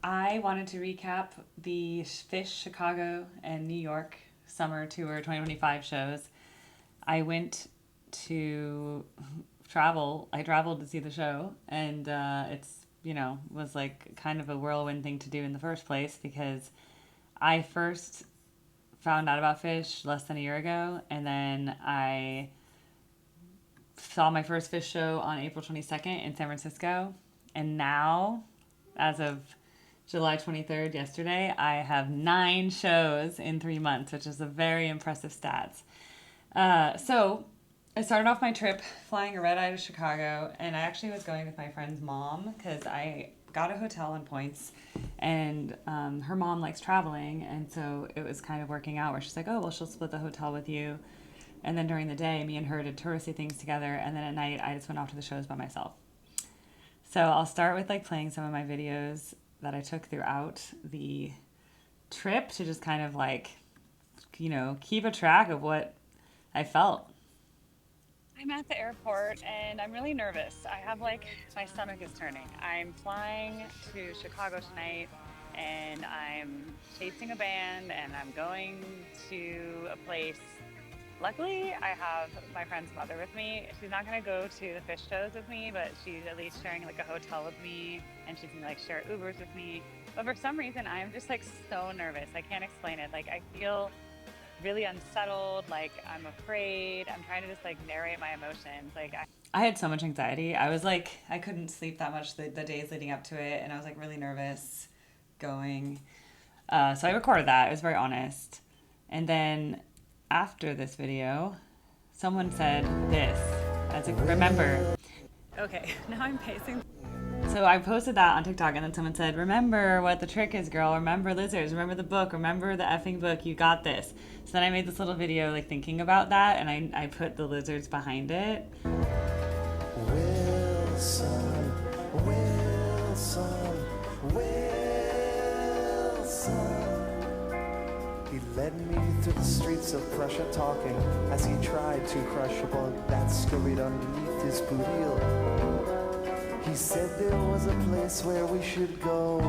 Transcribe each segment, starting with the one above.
I wanted to recap the Phish Chicago and New York Summer Tour 2025 shows. I went to travel. I traveled to see the show, and was like kind of a whirlwind thing to do in the first place because I first found out about Phish less than a year ago, and then I saw my first Phish show on April 22nd in San Francisco, and now, as of July 23rd, yesterday, I have 9 shows in 3 months, which is a very impressive stats. So I started off my trip flying a red eye to Chicago, and I actually was going with my friend's mom because I got a hotel on points, and her mom likes traveling, and so it was kind of working out where she's like, oh, well, she'll split the hotel with you. And then during the day, me and her did touristy things together, and then at night, I just went off to the shows by myself. So I'll start with like playing some of my videos that I took throughout the trip to just kind of like, keep a track of what I felt. I'm at the airport and I'm really nervous. I have like my stomach is turning. I'm flying to Chicago tonight and I'm chasing a band and I'm going to a place. Luckily, I have my friend's mother with me. She's not going to go to the Phish shows with me, but she's at least sharing like a hotel with me and she's going to like share Ubers with me. But for some reason, I'm just like so nervous. I can't explain it. Like I feel really unsettled, like I'm afraid. I'm trying to just like narrate my emotions. I had so much anxiety. I was like, I couldn't sleep that much the days leading up to it, and I was like really nervous going. So I recorded that. It was very honest. And then after this video, someone said this as a remember. Okay, now I'm pacing. So I posted that on TikTok, and then someone said, remember what the trick is, girl. Remember lizards. Remember the book. Remember the effing book. You got this. So then I made this little video like thinking about that, and I put the lizards behind it. Wilson, Wilson, Wilson. He led me through the streets of Prussia talking as he tried to crush a bug that scurried underneath his boot heel. He said there was a place where we should go.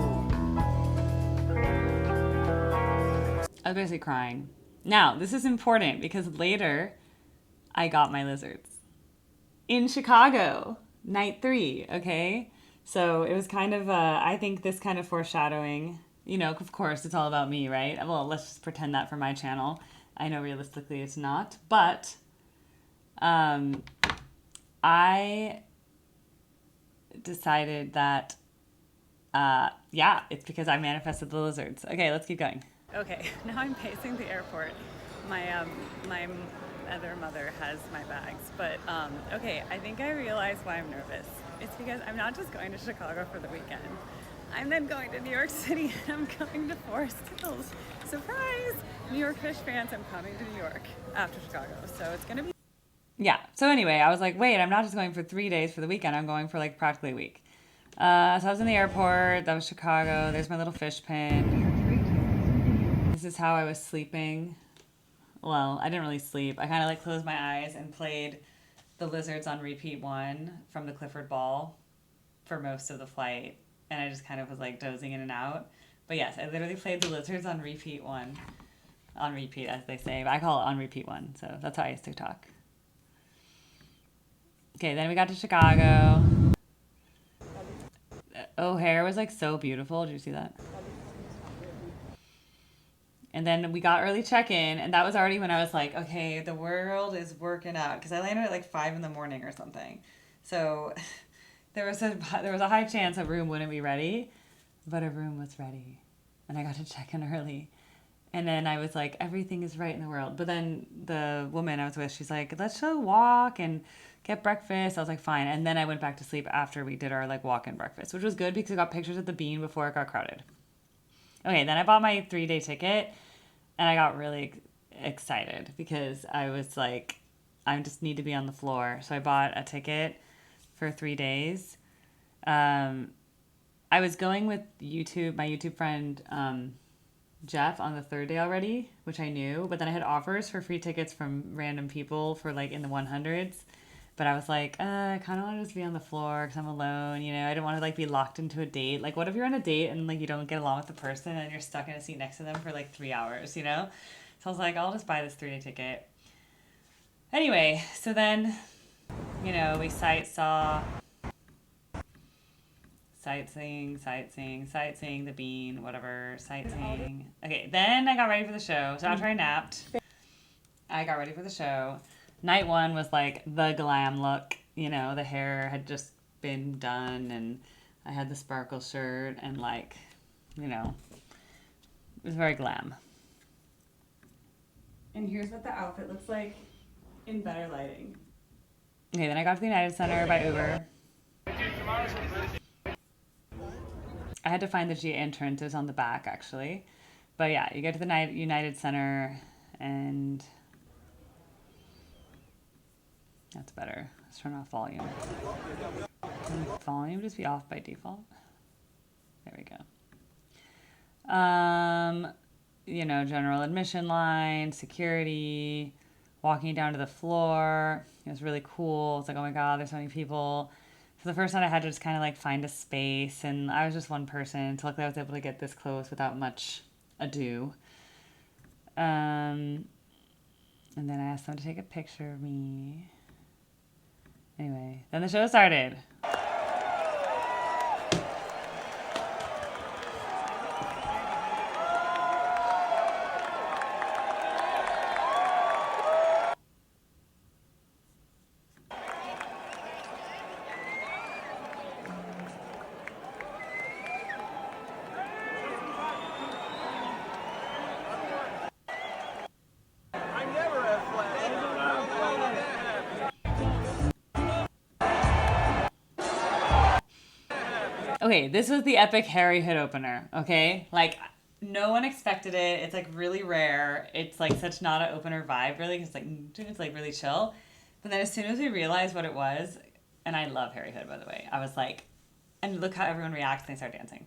I was basically crying. Now, this is important because later I got my lizards in Chicago, night 3, okay? So it was kind of, I think this kind of foreshadowing, of course it's all about me, right? Well, let's just pretend that for my channel. I know realistically it's not, but I decided that, it's because I manifested the lizards. Okay, let's keep going. Okay, now I'm pacing the airport. My other mother has my bags, but okay, I think I realize why I'm nervous. It's because I'm not just going to Chicago for the weekend. I'm then going to New York City and I'm going to Forest Hills. Surprise! New York Phish fans, I'm coming to New York after Chicago, so it's gonna be. Yeah, so anyway, I was like, wait, I'm not just going for 3 days for the weekend, I'm going for like practically a week. So I was in the airport, that was Chicago, there's my little Phish pin. This is how I was sleeping. Well, I didn't really sleep. I kind of like closed my eyes and played the Lizards on repeat 1 from the Clifford Ball for most of the flight. And I just kind of was like dozing in and out. But yes, I literally played the Lizards on repeat 1. On repeat, as they say. But I call it on repeat 1. So that's how I used to talk. Okay, then we got to Chicago. O'Hare was like so beautiful. Did you see that? And then we got early check-in, and that was already when I was like, okay, the world is working out. Because I landed at like 5 in the morning or something. So there was a high chance a room wouldn't be ready, but a room was ready. And I got to check in early. And then I was like, everything is right in the world. But then the woman I was with, she's like, let's go walk and get breakfast. I was like, fine. And then I went back to sleep after we did our like walk-in breakfast, which was good because I got pictures at the Bean before it got crowded. Okay, then I bought my 3-day ticket. And I got really excited because I was like, I just need to be on the floor. So I bought a ticket for 3 days. I was going with my YouTube friend Jeff on the 3rd day already, which I knew. But then I had offers for free tickets from random people for like in the 100s. But I was like, I kind of want to just be on the floor because I'm alone. You know, I didn't want to like be locked into a date. Like, what if you're on a date and like you don't get along with the person and you're stuck in a seat next to them for like 3 hours, you know? So I was like, I'll just buy this 3-day ticket. Anyway, so then, you know, we sightseeing, the Bean, whatever, sightseeing. Okay, then I got ready for the show. So after I napped, I got ready for the show. Night one was like the glam look. You know, the hair had just been done and I had the sparkle shirt and like, you know, it was very glam. And here's what the outfit looks like in better lighting. Okay, then I got to the United Center by Uber. I had to find the G entrance. It was on the back, actually. But yeah, you get to the United Center and... That's better. Let's turn off volume. Can volume just be off by default? There we go. You know, general admission line, security, walking down to the floor. It was really cool. It's like, oh my God, there's so many people. So the first night I had to just kind of like find a space, and I was just one person. So luckily I was able to get this close without much ado. And then I asked them to take a picture of me. Anyway, then the show started. Okay, this was the epic Harry Hood opener, okay? Like, no one expected it. It's, like, really rare. It's, like, such not an opener vibe, really, because, it's, like, really chill. But then as soon as we realized what it was, and I love Harry Hood, by the way, I was like, and look how everyone reacts when they start dancing.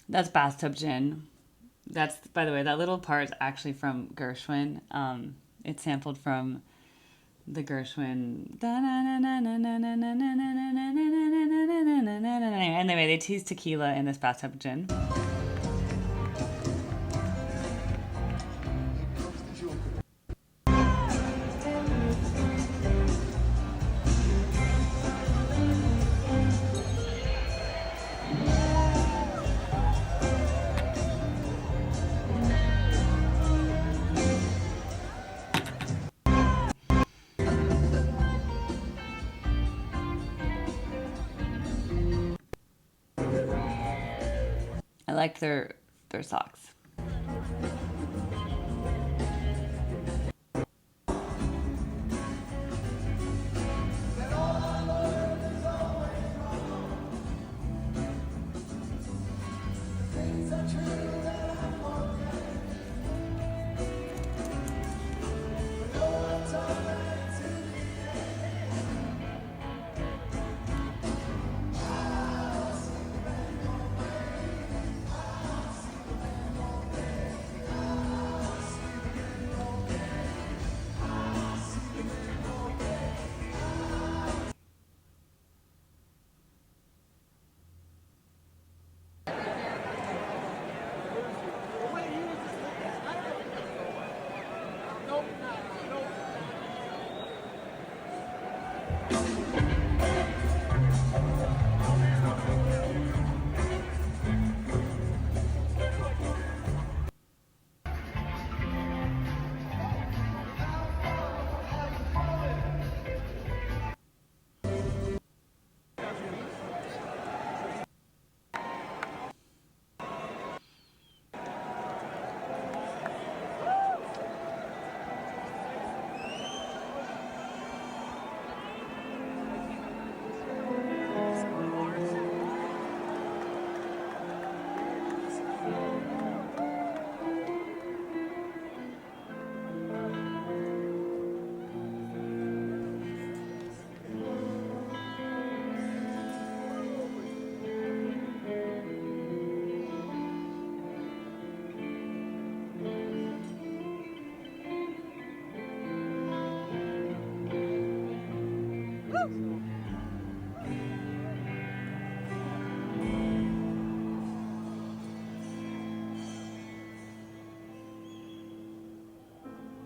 That's bathtub gin. That's, by the way, that little part is actually from Gershwin. It's sampled from the Gershwin. Anyway, they tease tequila in this bathtub gin. I like their socks.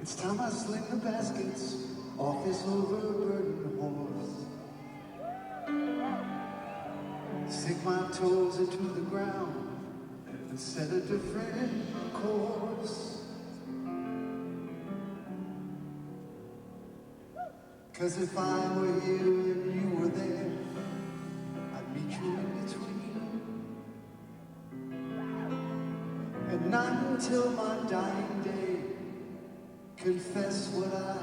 It's time I sling the baskets off this overburdened horse. Sink my toes into the ground and set a different course. 'Cause if I were here and you were there, I'd meet you in between. And not until my dying day, confess what I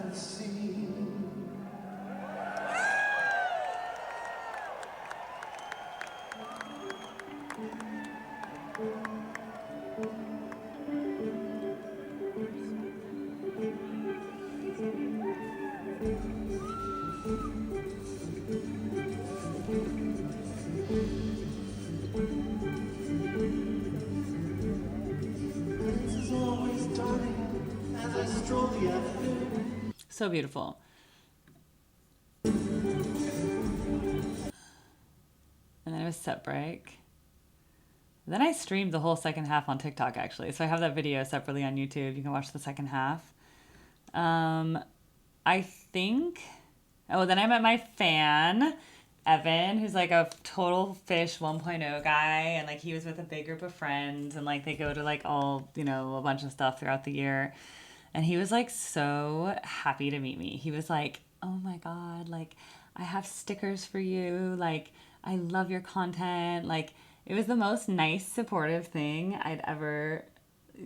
have seen. This is always dawning as I stroll the avenue. So beautiful. And then it was set break. Then I streamed the whole second half on TikTok, actually. So I have that video separately on YouTube. You can watch the second half. I think... Oh, then I met my fan, Evan, who's like a total Phish 1.0 guy. And like he was with a big group of friends. And like they go to like all, you know, a bunch of stuff throughout the year. And he was like so happy to meet me. He was like, oh my God, like I have stickers for you. Like I love your content. Like it was the most nice, supportive thing I'd ever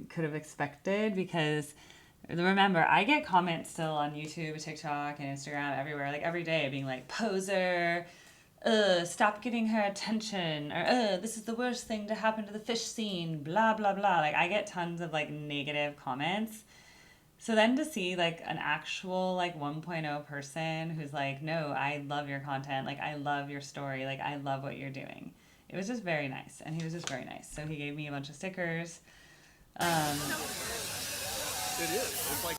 could have expected because remember, I get comments still on YouTube, TikTok, and Instagram everywhere, like every day being like, poser, stop getting her attention, or this is the worst thing to happen to the Phish scene, blah, blah, blah. Like I get tons of like negative comments. So then to see like an actual like 1.0 person who's like, no, I love your content. Like I love your story. Like I love what you're doing. It was just very nice. And he was just very nice. So he gave me a bunch of stickers. It is. It's like.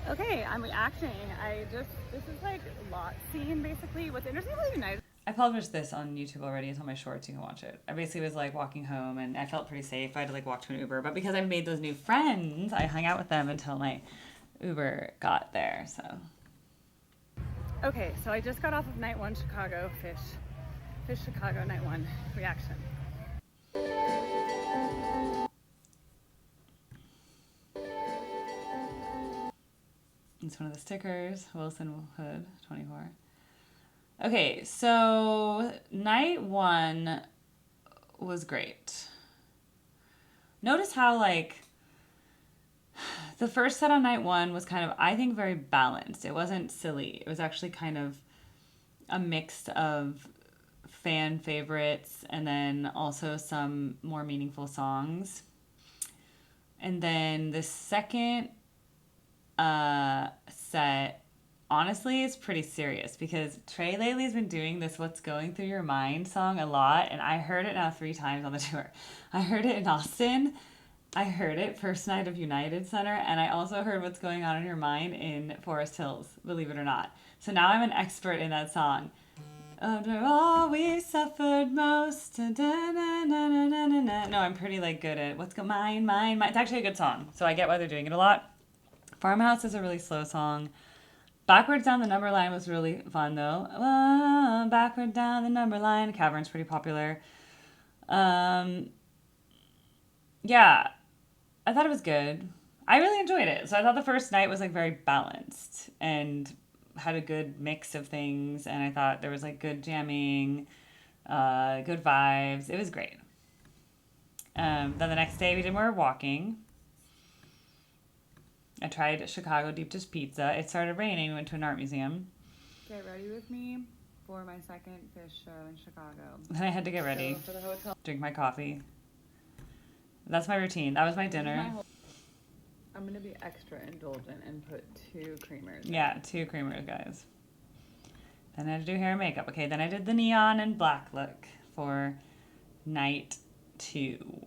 Okay, I'm reacting. This is like lot scene basically. What's interesting about United. I published this on YouTube already. It's on my shorts. You can watch it. I basically was like walking home and I felt pretty safe. I had to like walk to an Uber. But because I made those new friends, I hung out with them until my Uber got there. So. Okay, so I just got off of night one Chicago Phish Chicago night one reaction. It's one of the stickers. Wilson Hood, 24. Okay, so night one was great. Notice how, like, the first set on night one was kind of, I think, very balanced. It wasn't silly. It was actually kind of a mix of fan favorites and then also some more meaningful songs. And then the second set, honestly, is pretty serious because Trey lately has been doing this What's Going Through Your Mind song a lot, and I heard it now 3 times on the tour. I heard it in Austin, I heard it first night of United Center, and I also heard What's Going On in Your Mind in Forest Hills, believe it or not. So now I'm an expert in that song. After all we suffered most. No, I'm pretty like good at what's mine. It's actually a good song, so I get why they're doing it a lot. Farmhouse is a really slow song. Backwards Down the Number Line was really fun though. Backward Down the Number Line. Cavern's pretty popular. Yeah, I thought it was good. I really enjoyed it. So I thought the first night was like very balanced and had a good mix of things, and I thought there was like good jamming, good vibes. It was great. Then the next day we did more walking. I tried Chicago deep dish pizza. It started raining. We went to an art museum. Get ready with me for my second Phish show in Chicago. Then I had to get ready, So for the hotel. drink my coffee. That's my routine. That was my dinner. I'm gonna be extra indulgent and put 2 creamers. Yeah, 2 creamers, guys. Then I had to do hair and makeup. Okay, then I did the neon and black look for night 2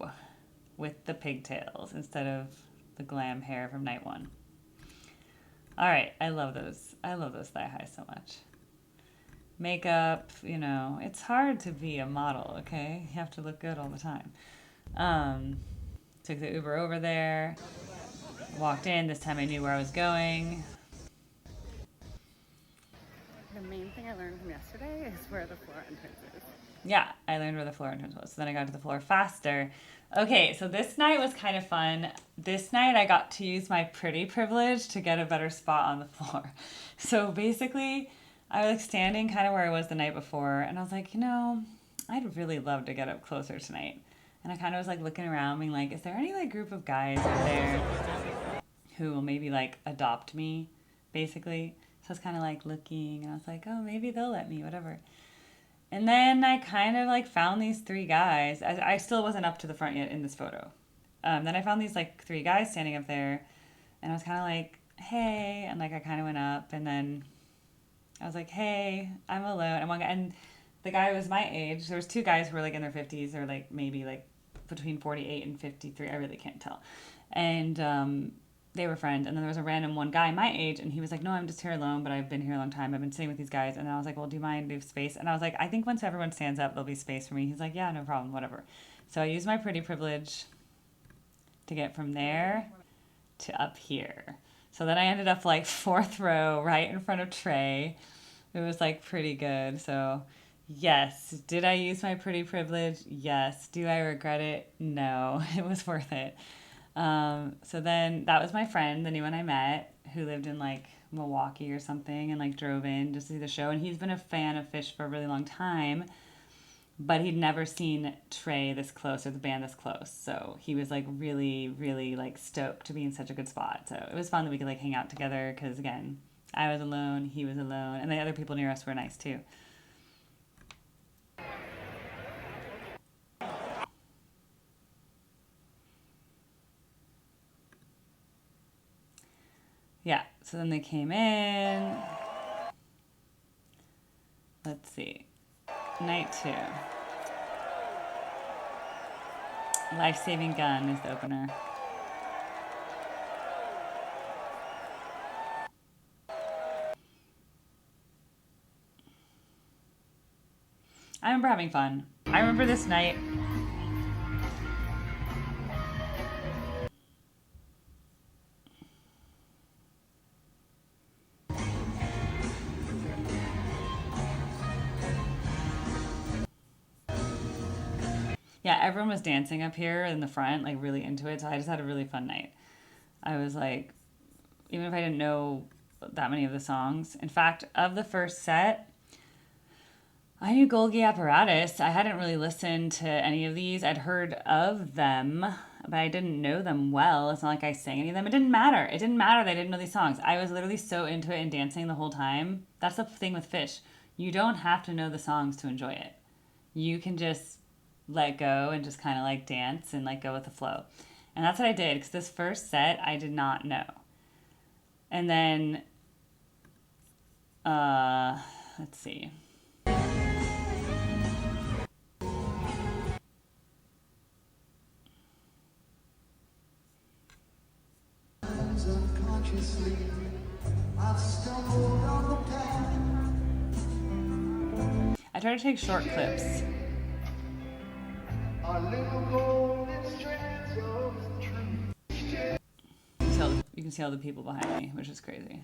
with the pigtails instead of the glam hair from night 1. All right, I love those. I love those thigh highs so much. Makeup, you know, it's hard to be a model, okay? You have to look good all the time. Took the Uber over there. walked in. This time I knew where I was going. The main thing I learned from yesterday is where the floor entrance is. Yeah, I learned where the floor entrance was. So then I got to the floor faster. Okay, so this night was kind of fun. This night I got to use my pretty privilege to get a better spot on the floor. So basically, I was standing kind of where I was the night before, and I was like, I'd really love to get up closer tonight. And I kind of was like looking around, being like, is there any like group of guys out there who will maybe like adopt me, basically? So I was kind of like looking, and I was like, oh, maybe they'll let me, whatever. And then I kind of like found these 3 guys. I still wasn't up to the front yet in this photo. Then I found these like 3 guys standing up there, and I was kind of like, hey, and like I kind of went up, and then I was like, hey, I'm alone. And one guy, and the guy was my age. There was 2 guys who were like in their 50s, or like maybe like between 48 and 53. I really can't tell. And they were friends. And then there was a random one guy my age, and he was like, no, I'm just here alone, but I've been here a long time. I've been sitting with these guys. And I was like, well, do you mind? Do you have space? And I was like, I think once everyone stands up, there'll be space for me. He's like, yeah, no problem, whatever. So I used my pretty privilege to get from there to up here. So then I ended up like 4th row right in front of Trey. It was like pretty good. So yes, did I use my pretty privilege? Yes. Do I regret it? No. It was worth it. So then that was my friend, the new one I met, who lived in like Milwaukee or something, and like drove in just to see the show. And he's been a fan of Phish for a really long time, but he'd never seen Trey this close or the band this close. So he was like really, really like stoked to be in such a good spot. So it was fun that we could like hang out together because again, I was alone, he was alone, and the other people near us were nice too. Yeah, so then they came in. Let's see. Night 2. Life-Saving Gun is the opener. I remember having fun. I remember this night. Yeah, everyone was dancing up here in the front, like really into it. So I just had a really fun night. I was like, even if I didn't know that many of the songs. In fact, of the first set, I knew Golgi Apparatus. I hadn't really listened to any of these. I'd heard of them, but I didn't know them well. It's not like I sang any of them. It didn't matter. It didn't matter that I didn't know these songs. I was literally so into it and dancing the whole time. That's the thing with Phish. You don't have to know the songs to enjoy it. You can just let go and just kind of like dance and like go with the flow. And that's what I did, because this first set I did not know. And then, let's see. Unconsciously, I've stumbled on the path. I try to take short clips. Our little golden strands of truth. So you can see all the people behind me, which is crazy.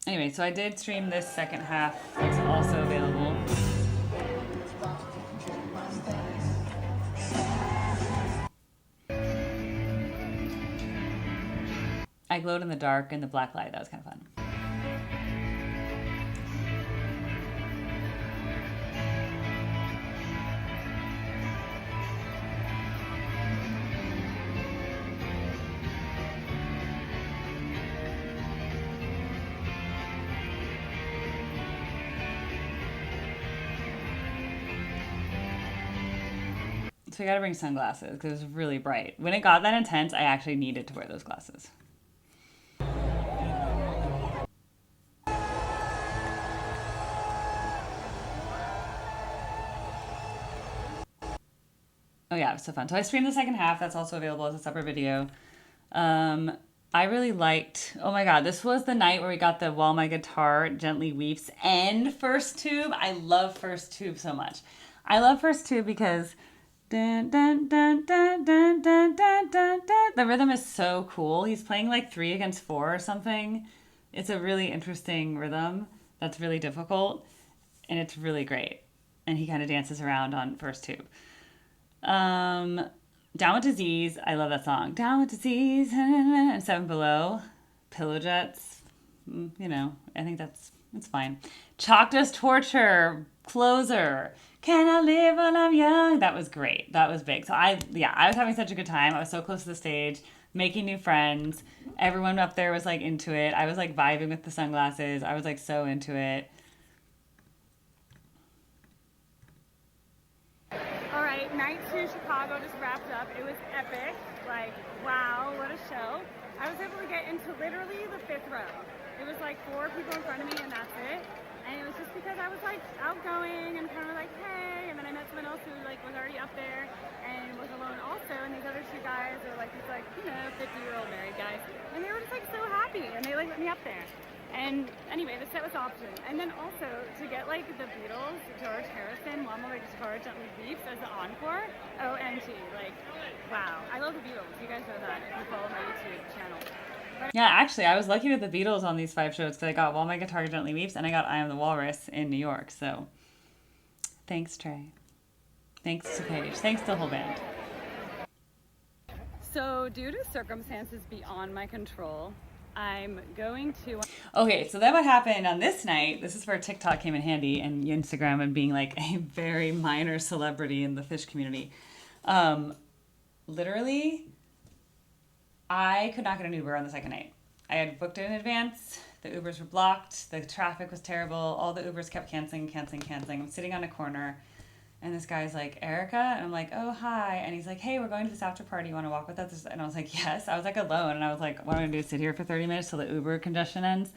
Anyway, so I did stream this second half. It's also available. I glowed in the dark in the black light. That was kind of fun. So I gotta bring sunglasses because it was really bright. When it got that intense, I actually needed to wear those glasses. Oh yeah, it was so fun. So I streamed the second half. That's also available as a separate video. I really liked, oh my God, this was the night where we got the While My Guitar Gently Weeps and First Tube. I love First Tube so much. I love First Tube because Dun, dun, dun, dun, dun, dun, dun, dun, dun. The rhythm is so cool. He's playing like 3 against 4 or something. It's a really interesting rhythm that's really difficult, and it's really great. And he kind of dances around on first 2. Down with Disease. I love that song. Down with Disease and 7 Below. Pillow Jets. You know, I think it's fine. Chalk Dust Torture. Closer. Can I live while I'm young? That was great. That was big. So I was having such a good time. I was so close to the stage, making new friends. Everyone up there was like into it. I was like vibing with the sunglasses. I was like so into it. All right, night 2 Chicago just wrapped up. It was epic. Like, wow, what a show. I was able to get into literally the 5th row. It was like 4 people in front of me and that's it. And it was just because I was like outgoing and kind of like, hey, and then I met someone else who like was already up there and was alone also. And these other 2 guys are like these like, you know, 50-year-old married guys. And they were just like so happy and they like let me up there. And anyway, the set was awesome. And then also to get like the Beatles, George Harrison, Mama Like Guitar Gently Weeps as the encore, OMG, like, wow. I love the Beatles. You guys know that if you follow my YouTube channel. Yeah, actually, I was lucky with the Beatles on these 5 shows because I got While My Guitar Gently Weeps and I got I Am the Walrus in New York. So thanks, Trey. Thanks to Paige. Thanks to the whole band. So due to circumstances beyond my control, I'm going to... Okay, so then what happened on this night, this is where TikTok came in handy and Instagram and being like a very minor celebrity in the Phish community. Literally, I could not get an Uber on the second night. I had booked it in advance. The Ubers were blocked. The traffic was terrible. All the Ubers kept canceling. I'm sitting on a corner, and this guy's like, Erica? And I'm like, oh, hi. And he's like, hey, we're going to this after party. You want to walk with us? And I was like, yes. I was like alone, and I was like, what am I going to do, sit here for 30 minutes till the Uber congestion ends?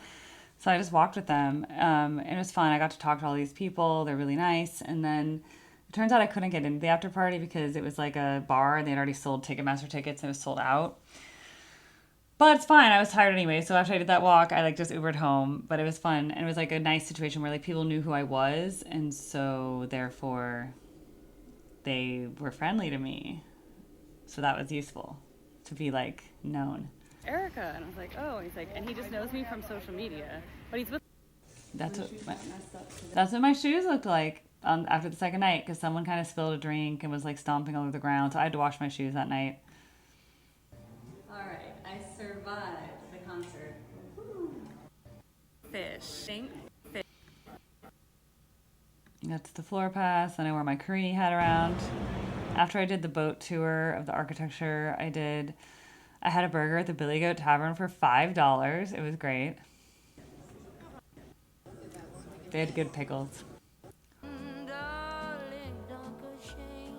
So I just walked with them, and it was fun. I got to talk to all these people. They're really nice. And then it turns out I couldn't get into the after party because it was like a bar, and they had already sold Ticketmaster tickets, and it was sold out. But it's fine. I was tired anyway. So after I did that walk, I like just Ubered home. But it was fun. And it was like a nice situation where like people knew who I was. And so therefore they were friendly to me. So that was useful to be like known. Erica. And I was like, oh, he's like, and he just knows me from social media. But he's with... That's what my shoes looked like after the second night. Because someone kind of spilled a drink and was like stomping all over the ground. So I had to wash my shoes that night. All right. I survived the concert. Phish. That's the floor pass, and I wore my Karini hat around. After I did the boat tour of the architecture, I had a burger at the Billy Goat Tavern for $5. It was great. They had good pickles. Darling, don't go shame.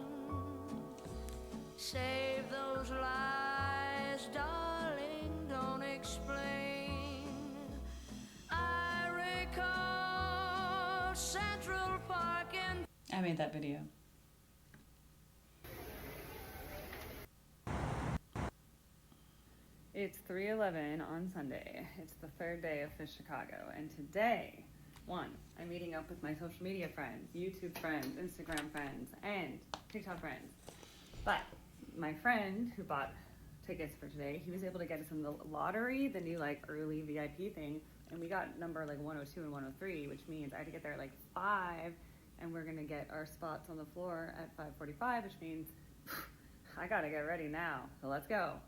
Save those lies, darling, don't explain. I recall Central Park and I made that video. It's 3:11 on Sunday. It's the 3rd day of Phish Chicago, and today, I'm meeting up with my social media friends, YouTube friends, Instagram friends, and TikTok friends. But my friend who bought tickets for today, he was able to get us in the lottery, the new like early VIP thing, and we got number like 102 and 103, which means I had to get there at like 5, and we're gonna get our spots on the floor at 5:45, which means I gotta get ready now. So let's go.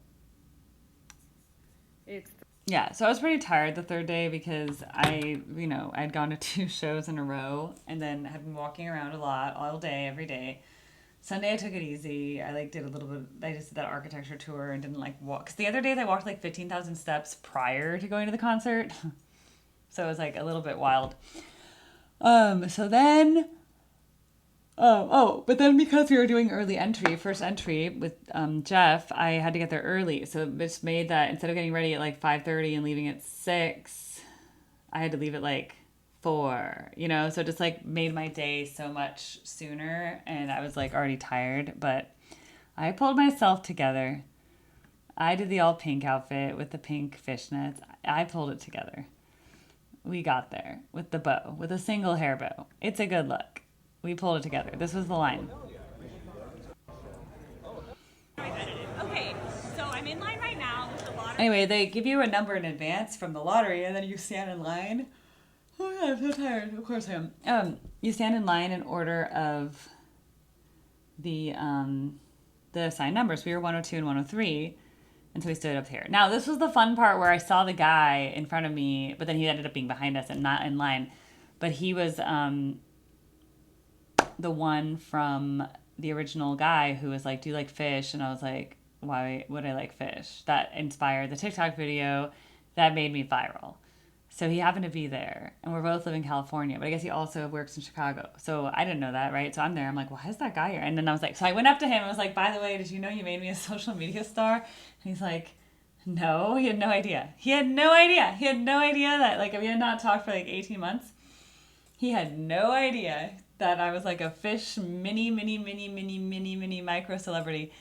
Yeah, so I was pretty tired the 3rd day because I'd gone to 2 shows in a row and then had been walking around a lot all day, every day. Sunday I took it easy. I did a little bit, I just did that architecture tour and didn't walk. Because the other days I walked 15,000 steps prior to going to the concert. So it was a little bit wild. But then because we were doing first entry with Jeff, I had to get there early. So it just made that instead of getting ready at 5:30 and leaving at 6, I had to leave at 4, so it just made my day so much sooner, and I was already tired, but I pulled myself together. I did the all pink outfit with the pink fishnets. I pulled it together. We got there with the bow, with a single hair bow. It's a good look. We pulled it together. This was the line. Anyway, they give you a number in advance from the lottery, and then you stand in line. Oh yeah, I'm so tired. Of course I am. You stand in line in order of the assigned numbers. We were 102 and 103, and so we stood up here. Now this was the fun part where I saw the guy in front of me, but then he ended up being behind us and not in line. But he was the one from the original guy who was like, "Do you like Phish?" And I was like, "Why would I like Phish?" That inspired the TikTok video that made me viral. So he happened to be there, and we're both live in California, but I guess he also works in Chicago. So I didn't know that, right? So I'm there. I'm like, why is that guy here? And then I was like, so I went up to him and was like, by the way, did you know you made me a social media star? And he's like, no, he had no idea. He had no idea. He had no idea that, like, we had not talked for like 18 months. He had no idea that I was like a Phish mini micro celebrity.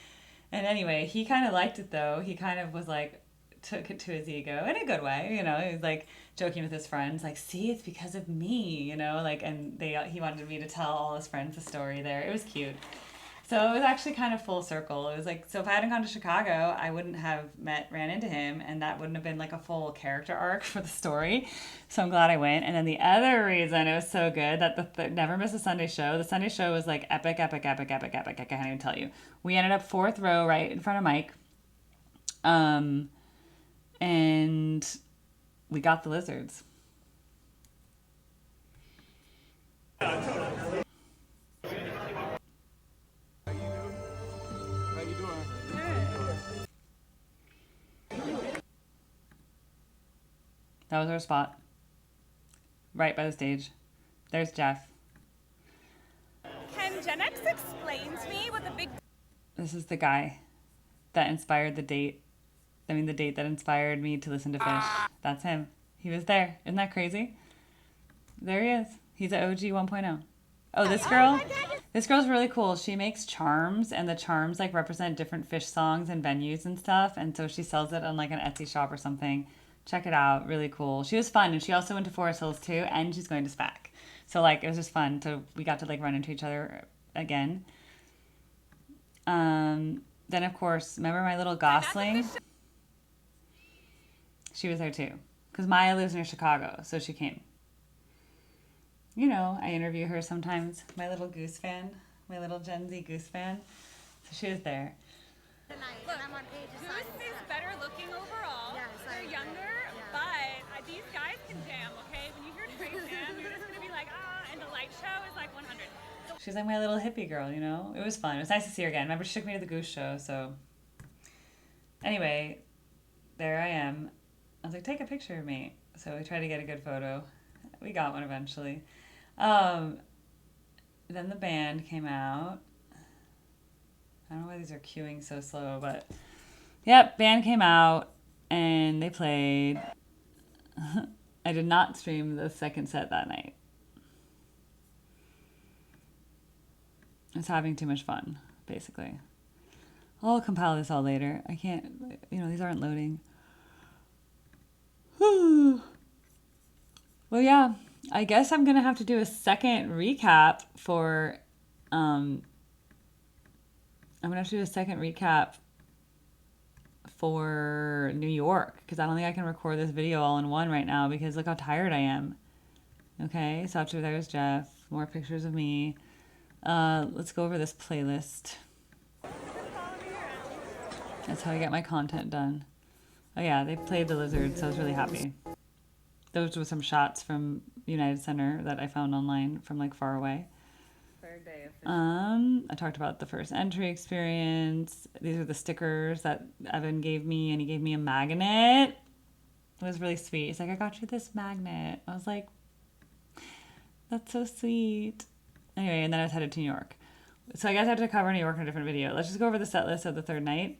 And anyway, he kind of liked it though. He kind of was like, took it to his ego in a good way, you know. He was like joking with his friends, like, see, it's because of me, you know, like, and he wanted me to tell all his friends the story there. It was cute. So it was actually kind of full circle. It was like, so if I hadn't gone to Chicago, I wouldn't have ran into him, and that wouldn't have been like a full character arc for the story. So I'm glad I went. And then the other reason it was so good that the Never Miss a Sunday show. The Sunday show was like epic. I can't even tell you. We ended up 4th row right in front of Mike. And we got the lizards. How you doing? That was our spot. Right by the stage. There's Jeff. Can Gen X explain to me what the big... This is the guy that inspired the date that inspired me to listen to Phish. That's him. He was there. Isn't that crazy? There he is. He's an OG 1.0. Oh, this girl? This girl's really cool. She makes charms, and the charms like represent different Phish songs and venues and stuff. And so she sells it on like an Etsy shop or something. Check it out. Really cool. She was fun, and she also went to Forest Hills too, and she's going to SPAC. So like it was just fun. So we got to like run into each other again. Then of course, remember my little Gosling? She was there too. Because Maya lives near Chicago, so she came. You know, I interview her sometimes. My little Goose fan. My little Gen Z Goose fan. So she was there. Look, Goose is better looking overall. They're younger, but these guys can jam, okay? When you hear Trey jam, you're just going to be like, ah, and the light show is like 100. She's like my little hippie girl, you know? It was fun. It was nice to see her again. Remember, she took me to the Goose show, so... Anyway, there I am. I was like, take a picture of me. So we tried to get a good photo. We got one eventually. Then the band came out. I don't know why these are queuing so slow, but... Yep, band came out, and they played. I did not stream the second set that night. I was having too much fun, basically. I'll compile this all later. I can't, these aren't loading. Well, yeah, I guess I'm going to have to do a second recap for, I'm going to have to do a second recap for New York, because I don't think I can record this video all in one right now, because look how tired I am. Okay, so after there's Jeff, more pictures of me. Let's go over this playlist. That's how I get my content done. Oh yeah, they played the Lizards, so I was really happy. Those were some shots from United Center that I found online from like far away. Third day of I talked about the first entry experience. These are the stickers that Evan gave me, and he gave me a magnet. It was really sweet. He's like, I got you this magnet. I was like, that's so sweet. Anyway, and then I was headed to New York. So I guess I have to cover New York in a different video. Let's just go over the set list of the third night.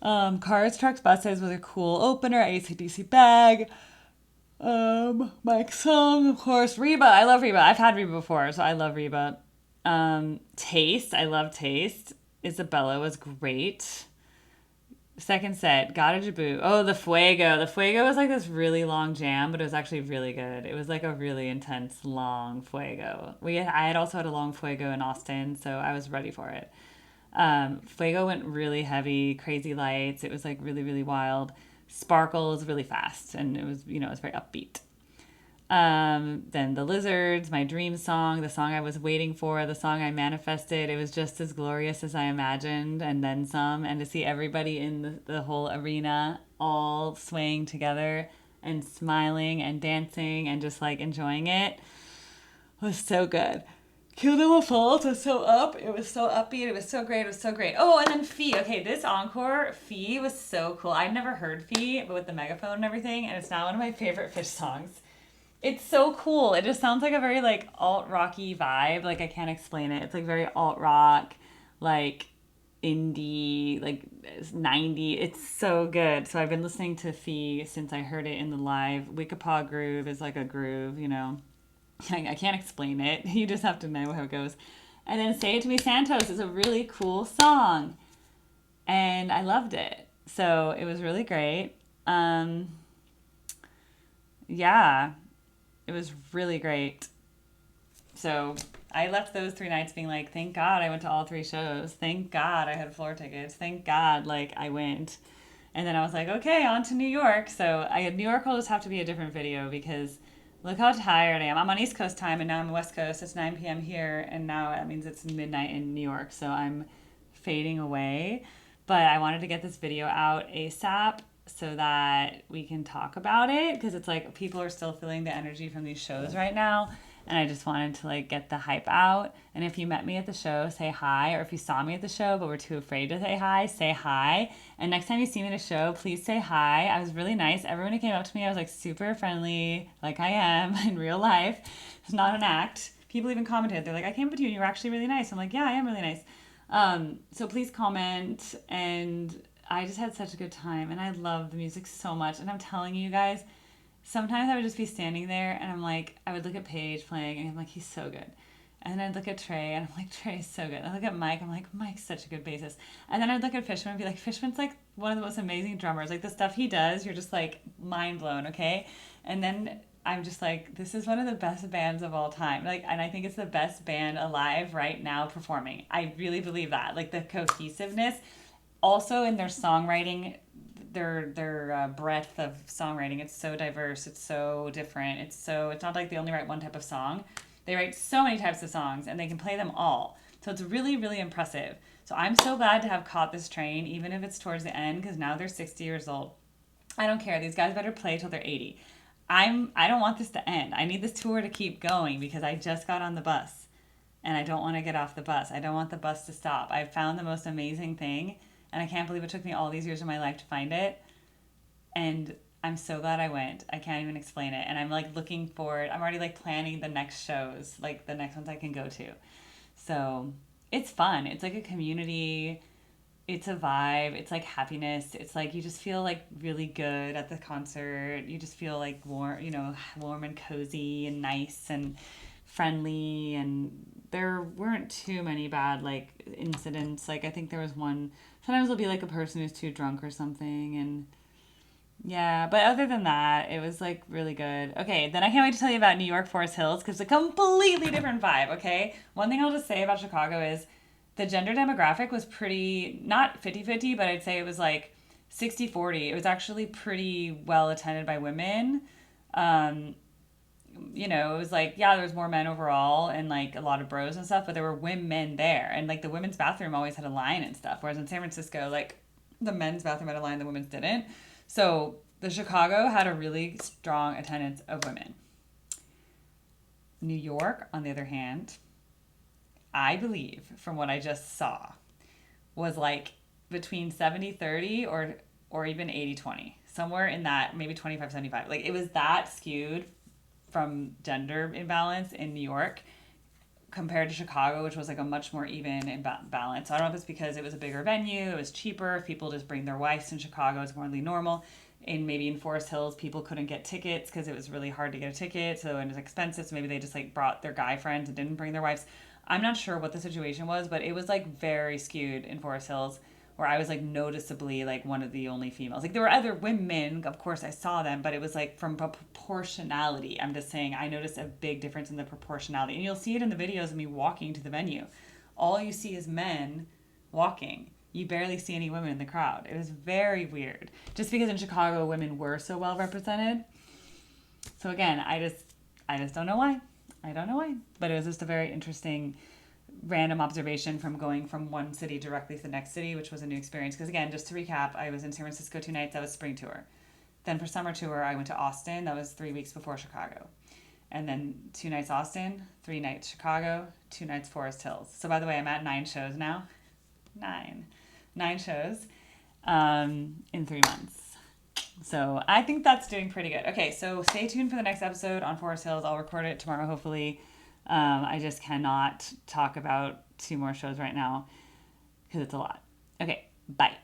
Cars, Trucks, Buses was a cool opener. AC/DC Bag. Mike Sung, of course. Reba. I love Reba. I've had Reba before, so I love Reba. Taste. I love Taste. Isabella was great. Second set, Gotta Jaboo. Oh, the Fuego. The Fuego was like this really long jam, but it was actually really good. It was like a really intense, long Fuego. I had also had a long Fuego in Austin, so I was ready for it. Fuego went really heavy, crazy lights. It was like really, really wild. Sparkle is really fast, and it was, you know, it was very upbeat. Then the Lizards, my dream song, the song I was waiting for, the song I manifested. It was just as glorious as I imagined, and then some. And to see everybody in the whole arena all swaying together and smiling and dancing and just like enjoying it was so good. Kill Them Falls was so up. It was so upbeat. It was so great. It was so great. Oh, and then Fee. Okay, this encore, Fee was so cool. I'd never heard Fee, but with the megaphone and everything, and it's now one of my favorite Phish songs. It's so cool. It just sounds like a very like alt rocky vibe. Like I can't explain it. It's like very alt rock, like indie, like 90. It's so good. So I've been listening to Fee since I heard it in the live. Wickapaa groove is like a groove, you know. I can't explain it. You just have to know how it goes. And then Say It To Me Santos is a really cool song. And I loved it. So it was really great. Yeah, it was really great. So I left those 3 nights being like, thank God I went to all 3 shows. Thank God I had floor tickets. Thank God, like, I went. And then I was like, okay, on to New York. So New York will just have to be a different video because look how tired I am. I'm on East Coast time and now I'm West Coast. It's 9 p.m. here and now that means it's midnight in New York. So I'm fading away. But I wanted to get this video out ASAP so that we can talk about it because it's like people are still feeling the energy from these shows right now. And I just wanted to like get the hype out. And if you met me at the show, say hi. Or if you saw me at the show but were too afraid to say hi. And next time you see me at a show, please say hi. I was really nice. Everyone who came up to me, I was like super friendly, like I am in real life. It's not an act. People even commented. They're like, I came up to you and you were actually really nice. I'm like, yeah, I am really nice. So please comment. And I just had such a good time. And I love the music so much. And I'm telling you guys, sometimes I would just be standing there and I'm like, I would look at Paige playing and I'm like, he's so good. And then I'd look at Trey and I'm like, Trey's so good. I look at Mike, I'm like, Mike's such a good bassist. And then I'd look at Fishman and be like, Fishman's like one of the most amazing drummers. Like the stuff he does, you're just like mind blown, okay? And then I'm just like, this is one of the best bands of all time. Like, and I think it's the best band alive right now performing. I really believe that. Like the cohesiveness, also in their songwriting, their breadth of songwriting, it's so diverse, it's so different, it's not like they only write one type of song. They write so many types of songs and they can play them all, so it's really, really impressive. So I'm so glad to have caught this train, even if it's towards the end, because now they're 60 years old. I don't care, these guys better play till they're 80. I don't want this to end. I need this tour to keep going because I just got on the bus and I don't want to get off the bus. I don't want the bus to stop. I found the most amazing thing and I can't believe it took me all these years of my life to find it. And I'm so glad I went. I can't even explain it. And I'm like looking forward. I'm already like planning the next shows, like the next ones I can go to. So it's fun. It's like a community. It's a vibe. It's like happiness. It's like you just feel like really good at the concert. You just feel like warm, you know, warm and cozy and nice and friendly. And there weren't too many bad like incidents. Like I think there was one. Sometimes it'll be like a person who's too drunk or something, and yeah, but other than that, it was like really good. Okay, then I can't wait to tell you about New York Forest Hills because it's a completely different vibe, okay? One thing I'll just say about Chicago is the gender demographic was pretty, not 50-50, but I'd say it was like 60-40. It was actually pretty well attended by women. You know, it was like, yeah, there was more men overall and like a lot of bros and stuff, but there were women there. And like the women's bathroom always had a line and stuff. Whereas in San Francisco, like the men's bathroom had a line, the women's didn't. So the Chicago had a really strong attendance of women. New York, on the other hand, I believe from what I just saw, was like between 70-30 or even 80-20. Somewhere in that, maybe 25-75. Like it was that skewed from gender imbalance in New York compared to Chicago, which was like a much more even balance. So I don't know if it's because it was a bigger venue, it was cheaper, if people just bring their wives in Chicago, it's more normal. And maybe in Forest Hills, people couldn't get tickets because it was really hard to get a ticket, so it was expensive, so maybe they just like brought their guy friends and didn't bring their wives. I'm not sure what the situation was, but it was like very skewed in Forest Hills, where I was like noticeably like one of the only females. Like there were other women, of course I saw them, but it was like from proportionality. I'm just saying I noticed a big difference in the proportionality. And you'll see it in the videos of me walking to the venue. All you see is men walking. You barely see any women in the crowd. It was very weird. Just because in Chicago, women were so well represented. So again, I just don't know why. I don't know why. But it was just a very interesting random observation from going from one city directly to the next city, which was a new experience. Because again, just to recap, I was in San Francisco 2 nights. That was spring tour. Then for summer tour, I went to Austin. That was 3 weeks before Chicago. And then 2 nights Austin, 3 nights Chicago, 2 nights Forest Hills. So by the way, I'm at 9 shows now. 9 shows in 3 months. So I think that's doing pretty good. Okay, so stay tuned for the next episode on Forest Hills. I'll record it tomorrow, hopefully. I just cannot talk about 2 more shows right now because it's a lot. Okay, bye.